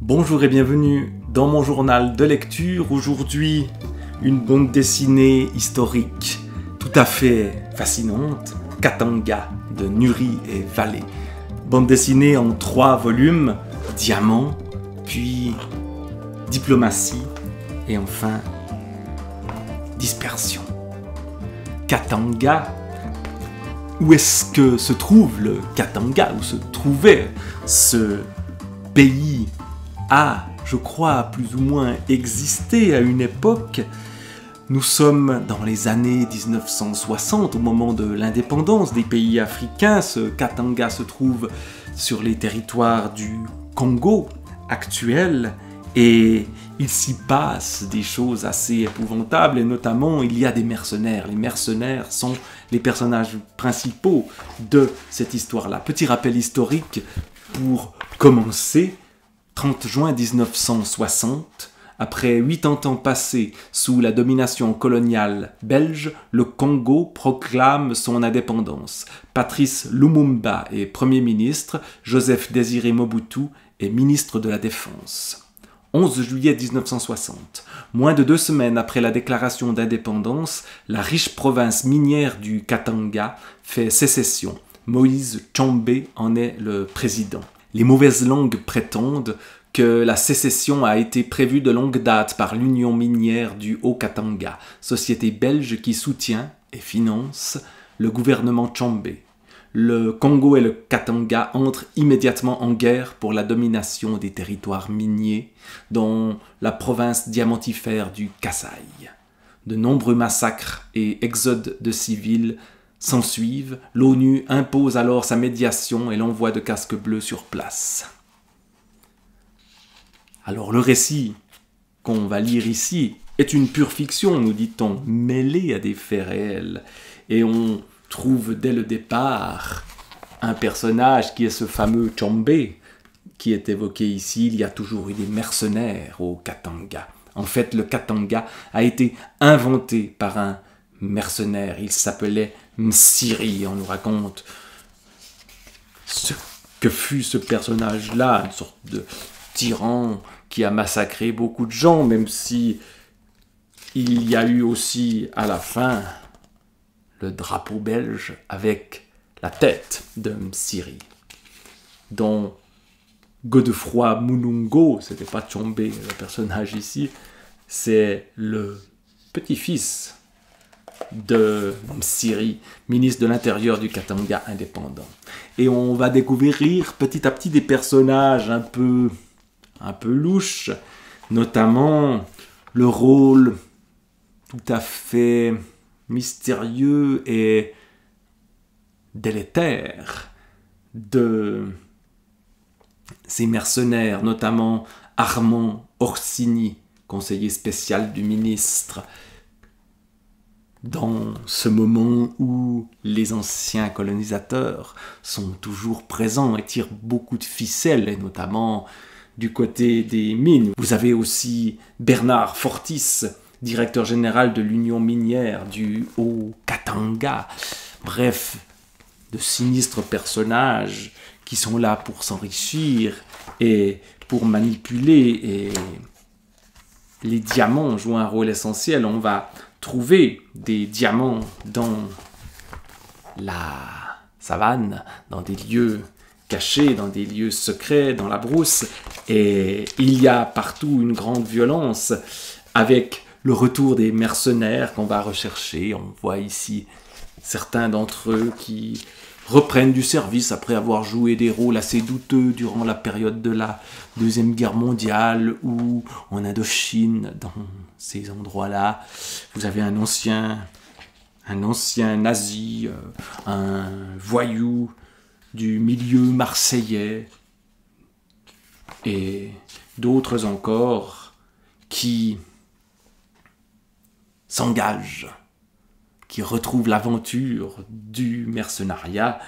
Bonjour et bienvenue dans mon journal de lecture. Aujourd'hui, une bande dessinée historique tout à fait fascinante, Katanga de Nuri et Vallée. Bande dessinée en 3 volumes, Diamant, puis Diplomatie et enfin Dispersion. Katanga, où est-ce que se trouve le Katanga, où se trouvait ce pays a, je crois, plus ou moins existé à une époque. Nous sommes dans les années 1960, au moment de l'indépendance des pays africains. Ce Katanga se trouve sur les territoires du Congo actuel et il s'y passe des choses assez épouvantables et notamment il y a des mercenaires. Les mercenaires sont les personnages principaux de cette histoire-là. Petit rappel historique pour commencer. 30 juin 1960, après 80 ans passés sous la domination coloniale belge, le Congo proclame son indépendance. Patrice Lumumba est Premier ministre, Joseph Désiré Mobutu est ministre de la Défense. 11 juillet 1960, moins de 2 semaines après la déclaration d'indépendance, la riche province minière du Katanga fait sécession. Moïse Tshombe en est le président. Les mauvaises langues prétendent que la sécession a été prévue de longue date par l'Union minière du Haut-Katanga, société belge qui soutient et finance le gouvernement Tshombe. Le Congo et le Katanga entrent immédiatement en guerre pour la domination des territoires miniers, dont la province diamantifère du Kasaï. De nombreux massacres et exodes de civils s'ensuivent, l'ONU impose alors sa médiation et l'envoi de casques bleus sur place. Alors le récit qu'on va lire ici est une pure fiction, nous dit-on, mêlée à des faits réels. Et on trouve dès le départ un personnage qui est ce fameux Tshombe, qui est évoqué ici. Il y a toujours eu des mercenaires au Katanga. En fait, le Katanga a été inventé par un mercenaire. Il s'appelait Msiri. On nous raconte ce que fut ce personnage-là, une sorte de tyran qui a massacré beaucoup de gens, même si il y a eu aussi à la fin le drapeau belge avec la tête de Msiri, dont Godefroy Mulungo, c'était pas Tshombe le personnage ici, c'est le petit-fils de Msiri, ministre de l'Intérieur du Katanga indépendant. Et on va découvrir petit à petit des personnages un peu louches, notamment le rôle tout à fait mystérieux et délétère de ces mercenaires, notamment Armand Orsini, conseiller spécial du ministre, dans ce moment où les anciens colonisateurs sont toujours présents et tirent beaucoup de ficelles, et notamment du côté des mines. Vous avez aussi Bernard Fortis, directeur général de l'Union minière du Haut-Katanga. Bref, de sinistres personnages qui sont là pour s'enrichir et pour manipuler, et les diamants jouent un rôle essentiel. On va trouver des diamants dans la savane, dans des lieux cachés, dans des lieux secrets, dans la brousse, et il y a partout une grande violence avec le retour des mercenaires qu'on va rechercher. On voit ici certains d'entre eux qui reprennent du service après avoir joué des rôles assez douteux durant la période de la Deuxième Guerre mondiale ou en Indochine, dans ces endroits-là. Vous avez un ancien nazi, un voyou du milieu marseillais et d'autres encore qui s'engagent, qui retrouvent l'aventure du mercenariat.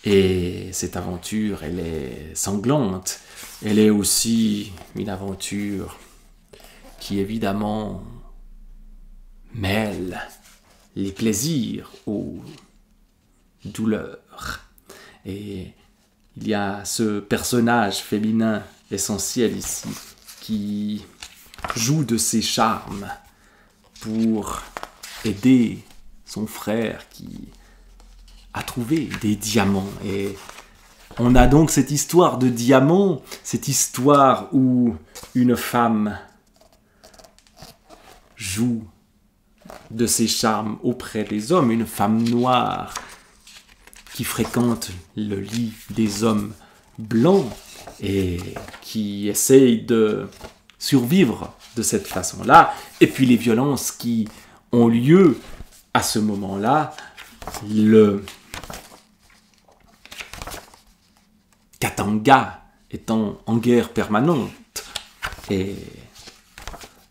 Et cette aventure, elle est sanglante. Elle est aussi une aventure qui évidemment mêle les plaisirs aux douleurs. Et il y a ce personnage féminin essentiel ici, qui joue de ses charmes pour aider son frère qui a trouvé des diamants. Et on a donc cette histoire de diamants, cette histoire où une femme joue de ses charmes auprès des hommes, une femme noire qui fréquente le lit des hommes blancs et qui essaye de survivre de cette façon-là, et puis les violences qui ont lieu à ce moment-là, le Katanga étant en guerre permanente et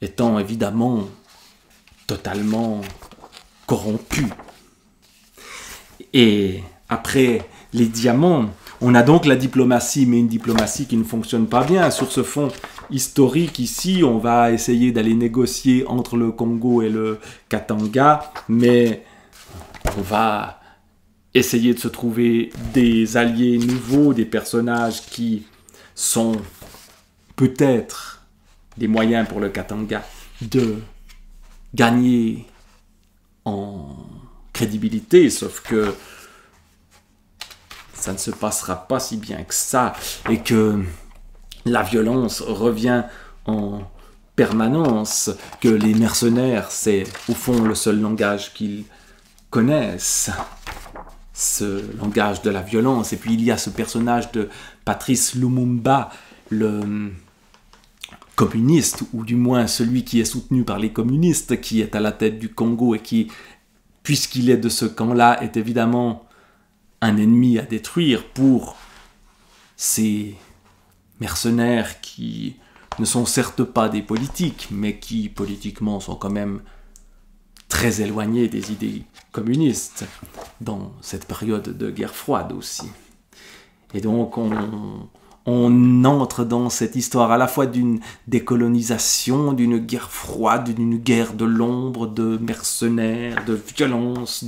étant évidemment totalement corrompu. Et après les diamants, on a donc la diplomatie, mais une diplomatie qui ne fonctionne pas bien. Sur ce fond historique ici, on va essayer d'aller négocier entre le Congo et le Katanga, mais on va essayer de se trouver des alliés nouveaux, des personnages qui sont peut-être des moyens pour le Katanga de gagner en crédibilité, sauf que ça ne se passera pas si bien que ça, et que la violence revient en permanence, que les mercenaires, c'est au fond le seul langage qu'ils connaissent, ce langage de la violence. Et puis il y a ce personnage de Patrice Lumumba, le communiste, ou du moins celui qui est soutenu par les communistes, qui est à la tête du Congo et qui, puisqu'il est de ce camp-là, est évidemment un ennemi à détruire pour ces mercenaires qui ne sont certes pas des politiques, mais qui politiquement sont quand même très éloignés des idées communistes dans cette période de guerre froide aussi. Et donc on entre dans cette histoire à la fois d'une décolonisation, d'une guerre froide, d'une guerre de l'ombre, de mercenaires, de violence,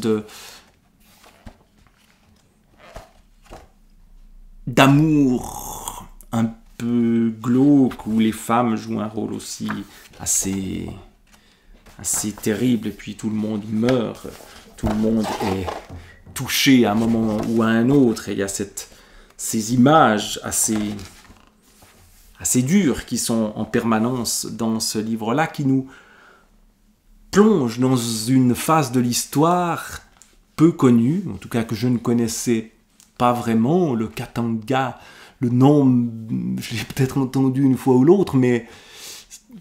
d'amour un peu glauque, où les femmes jouent un rôle aussi assez terrible, et puis tout le monde meurt, tout le monde est touché à un moment ou à un autre, et il y a ces images assez dures qui sont en permanence dans ce livre-là, qui nous plongent dans une phase de l'histoire peu connue, en tout cas que je ne connaissais pas vraiment, le Katanga. Le nom, je l'ai peut-être entendu une fois ou l'autre, mais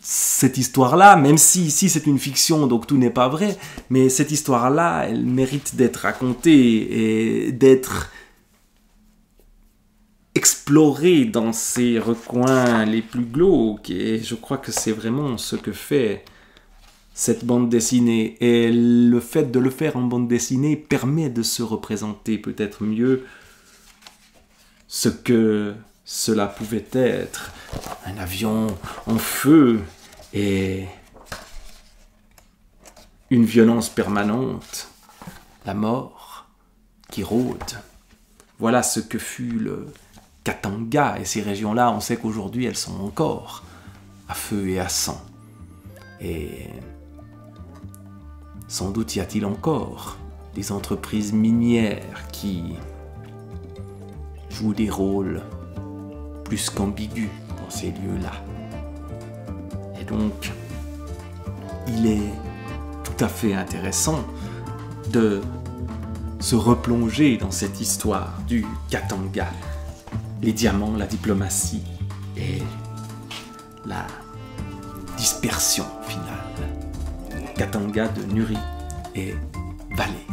cette histoire-là, même si ici c'est une fiction, donc tout n'est pas vrai, mais cette histoire-là, elle mérite d'être racontée et d'être explorée dans ses recoins les plus glauques. Et je crois que c'est vraiment ce que fait cette bande dessinée. Et le fait de le faire en bande dessinée permet de se représenter peut-être mieux ce que cela pouvait être, un avion en feu et une violence permanente, la mort qui rôde. Voilà ce que fut le Katanga, et ces régions-là, on sait qu'aujourd'hui elles sont encore à feu et à sang. Et sans doute y a-t-il encore des entreprises minières qui jouent des rôles plus qu'ambigus dans ces lieux-là. Et donc, il est tout à fait intéressant de se replonger dans cette histoire du Katanga, les diamants, la diplomatie et la dispersion finale. Katanga de Nuri et Vallée.